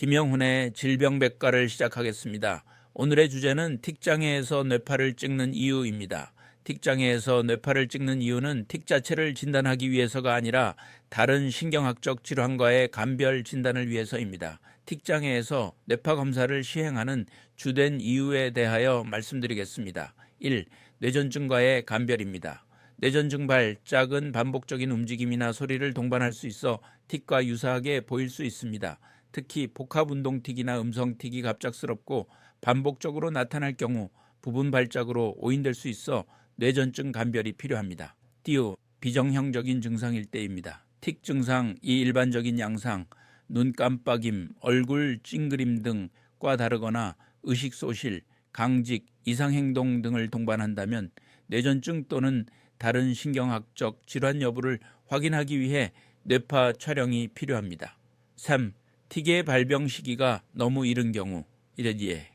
김영훈의 질병백과를 시작하겠습니다. 오늘의 주제는 틱장애에서 뇌파를 찍는 이유입니다. 틱장애에서 뇌파를 찍는 이유는 틱 자체를 진단하기 위해서가 아니라 다른 신경학적 질환과의 감별 진단을 위해서입니다. 틱장애에서 뇌파 검사를 시행하는 주된 이유에 대하여 말씀드리겠습니다. 1. 뇌전증과의 감별입니다. 뇌전증발, 작은 반복적인 움직임이나 소리를 동반할 수 있어 틱과 유사하게 보일 수 있습니다. 특히 복합운동틱이나 음성틱이 갑작스럽고 반복적으로 나타날 경우 부분 발작으로 오인될 수 있어 뇌전증 감별이 필요합니다. 띄우 비정형적인 증상일 때입니다. 틱 증상, 이 일반적인 양상, 눈 깜빡임, 얼굴 찡그림 등과 다르거나 의식소실, 강직, 이상행동 등을 동반한다면 뇌전증 또는 다른 신경학적 질환 여부를 확인하기 위해 뇌파 촬영이 필요합니다. 3. 틱의 발병 시기가 너무 이른 경우, 이르디에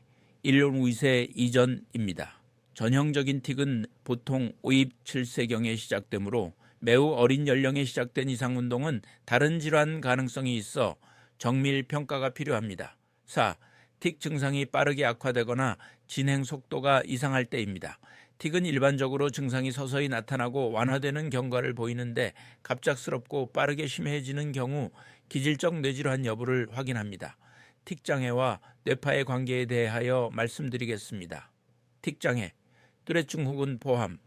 1-2세 이전입니다. 전형적인 틱은 보통 5-7세경에 시작되므로 매우 어린 연령에 시작된 이상운동은 다른 질환 가능성이 있어 정밀 평가가 필요합니다. 4. 틱 증상이 빠르게 악화되거나 진행 속도가 이상할 때입니다. 틱은 일반적으로 증상이 서서히 나타나고 완화되는 경과를 보이는데 갑작스럽고 빠르게 심해지는 경우 기질적 뇌질환 여부를 확인합니다. 틱장애와 뇌파의 관계에 대하여 말씀드리겠습니다. 틱장애, 뚜레증 혹은 포함은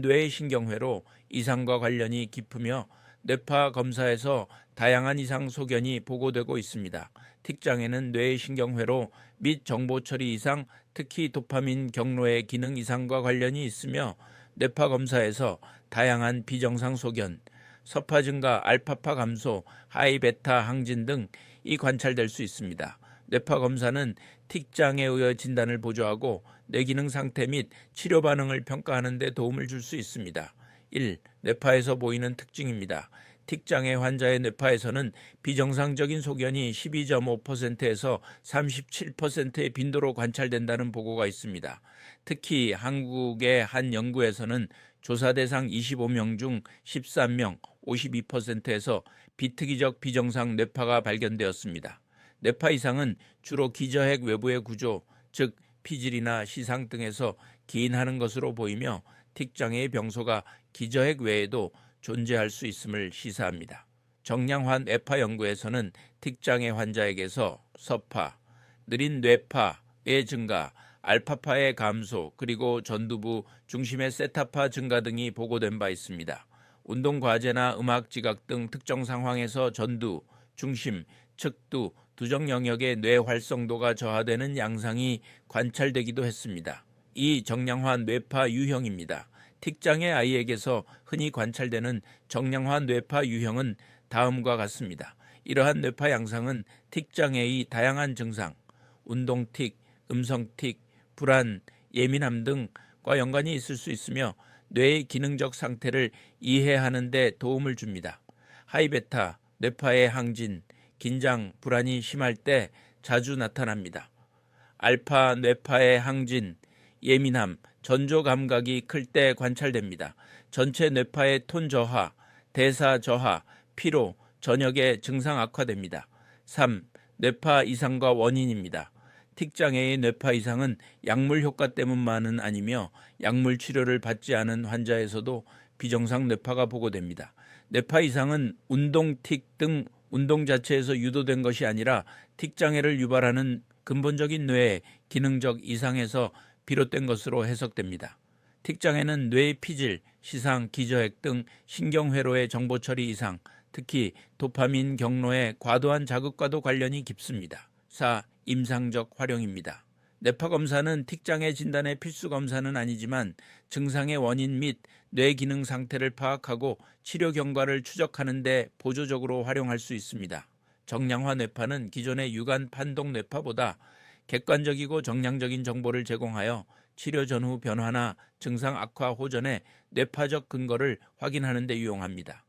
뇌의 신경회로 이상과 관련이 깊으며 뇌파 검사에서 다양한 이상 소견이 보고되고 있습니다. 틱장애는 뇌의 신경회로 및 정보 처리 이상, 특히 도파민 경로의 기능 이상과 관련이 있으며 뇌파 검사에서 다양한 비정상 소견, 서파 증가, 알파파 감소, 하이 베타 항진 등이 관찰될 수 있습니다. 뇌파 검사는 틱장애에 의해 진단을 보조하고 뇌기능 상태 및 치료 반응을 평가하는 데 도움을 줄 수 있습니다. 1. 뇌파에서 보이는 특징입니다. 틱장애 환자의 뇌파에서는 비정상적인 소견이 12.5%에서 37%의 빈도로 관찰된다는 보고가 있습니다. 특히 한국의 한 연구에서는 조사 대상 25명 중 13명, 52%에서 비특이적 비정상 뇌파가 발견되었습니다. 뇌파 이상은 주로 기저핵 외부의 구조, 즉 피질이나 시상 등에서 기인하는 것으로 보이며 틱장애의 병소가 기저핵 외에도 존재할 수 있음을 시사합니다. 정량환 뇌파 연구에서는 틱장애 환자에게서 서파, 느린 뇌파의 증가, 알파파의 감소, 그리고 전두부 중심의 세타파 증가 등이 보고된 바 있습니다. 운동 과제나 음악 지각 등 특정 상황에서 전두, 중심, 측두, 두정 영역의 뇌 활성도가 저하되는 양상이 관찰되기도 했습니다. 이 정량화 뇌파 유형입니다. 틱장애 아이에게서 흔히 관찰되는 정량화 뇌파 유형은 다음과 같습니다. 이러한 뇌파 양상은 틱장애의 다양한 증상, 운동틱, 음성틱, 불안, 예민함 등과 연관이 있을 수 있으며 뇌의 기능적 상태를 이해하는 데 도움을 줍니다. 하이베타, 뇌파의 항진, 긴장, 불안이 심할 때 자주 나타납니다. 알파 뇌파의 항진, 예민함, 전조 감각이 클 때 관찰됩니다. 전체 뇌파의 톤 저하, 대사 저하, 피로, 저녁에 증상 악화됩니다. 3. 뇌파 이상과 원인입니다. 틱장애의 뇌파 이상은 약물 효과 때문만은 아니며 약물 치료를 받지 않은 환자에서도 비정상 뇌파가 보고됩니다. 뇌파 이상은 운동틱 등 운동 자체에서 유도된 것이 아니라 틱장애를 유발하는 근본적인 뇌의 기능적 이상에서 비롯된 것으로 해석됩니다. 틱장애는 뇌의 피질, 시상, 기저핵 등 신경회로의 정보 처리 이상, 특히 도파민 경로의 과도한 자극과도 관련이 깊습니다. 4. 임상적 활용입니다. 뇌파 검사는 틱장애 진단의 필수 검사는 아니지만 증상의 원인 및 뇌 기능 상태를 파악하고 치료 경과를 추적하는 데 보조적으로 활용할 수 있습니다. 정량화 뇌파는 기존의 유관 판독 뇌파보다 객관적이고 정량적인 정보를 제공하여 치료 전후 변화나 증상 악화 호전의 뇌파적 근거를 확인하는 데 유용합니다.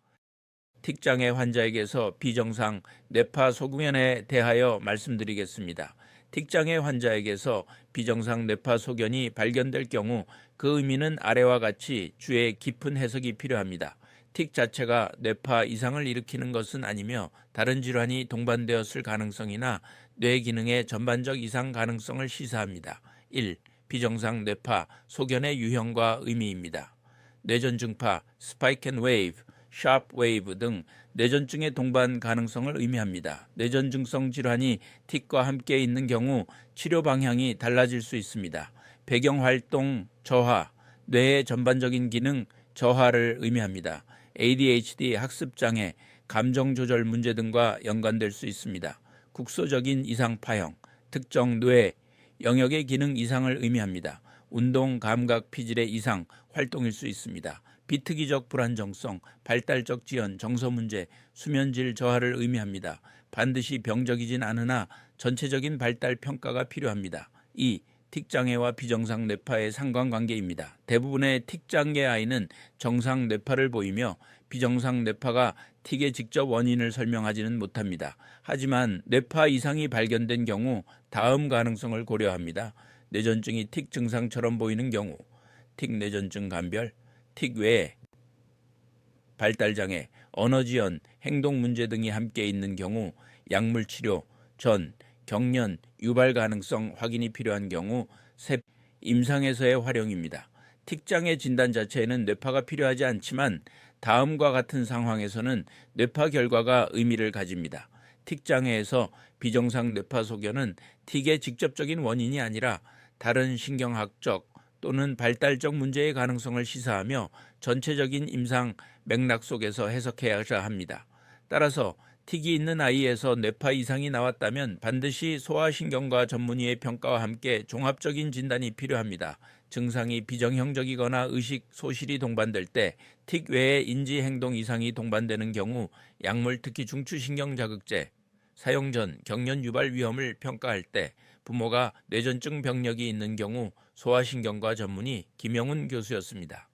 틱장애 환자에게서 비정상 뇌파 소견에 대하여 말씀드리겠습니다. 틱장애 환자에게서 비정상 뇌파 소견이 발견될 경우 그 의미는 아래와 같이 주의 깊은 해석이 필요합니다. 틱 자체가 뇌파 이상을 일으키는 것은 아니며 다른 질환이 동반되었을 가능성이나 뇌 기능의 전반적 이상 가능성을 시사합니다. 1. 비정상 뇌파 소견의 유형과 의미입니다. 뇌전증파, 스파이크 앤 웨이브, 샤프 웨이브 등 뇌전증의 동반 가능성을 의미합니다. 뇌전증성 질환이 틱과 함께 있는 경우 치료 방향이 달라질 수 있습니다. 배경활동 저하, 뇌의 전반적인 기능 저하를 의미합니다. ADHD 학습장애, 감정조절 문제 등과 연관될 수 있습니다. 국소적인 이상 파형, 특정 뇌 영역의 기능 이상을 의미합니다. 운동 감각 피질의 이상, 활동일 수 있습니다. 비특이적 불안정성, 발달적 지연, 정서 문제, 수면질 저하를 의미합니다. 반드시 병적이진 않으나 전체적인 발달 평가가 필요합니다. 2. 틱장애와 비정상 뇌파의 상관관계입니다. 대부분의 틱장애 아이는 정상 뇌파를 보이며 비정상 뇌파가 틱의 직접 원인을 설명하지는 못합니다. 하지만 뇌파 이상이 발견된 경우 다음 가능성을 고려합니다. 뇌전증이 틱 증상처럼 보이는 경우, 틱 뇌전증 감별, 틱 외에 발달장애, 언어지연, 행동문제 등이 함께 있는 경우 약물치료 전, 경련, 유발 가능성 확인이 필요한 경우 임상에서의 활용입니다. 틱장애 진단 자체에는 뇌파가 필요하지 않지만 다음과 같은 상황에서는 뇌파 결과가 의미를 가집니다. 틱장애에서 비정상 뇌파 소견은 틱의 직접적인 원인이 아니라 다른 신경학적 또는 발달적 문제의 가능성을 시사하며 전체적인 임상 맥락 속에서 해석해야 합니다. 따라서 틱이 있는 아이에서 뇌파 이상이 나왔다면 반드시 소아신경과 전문의의 평가와 함께 종합적인 진단이 필요합니다. 증상이 비정형적이거나 의식 소실이 동반될 때 틱 외에 인지행동 이상이 동반되는 경우 약물 특히 중추신경 자극제 사용 전 경련 유발 위험을 평가할 때 부모가 뇌전증 병력이 있는 경우 소아신경과 전문의 김영훈 교수였습니다.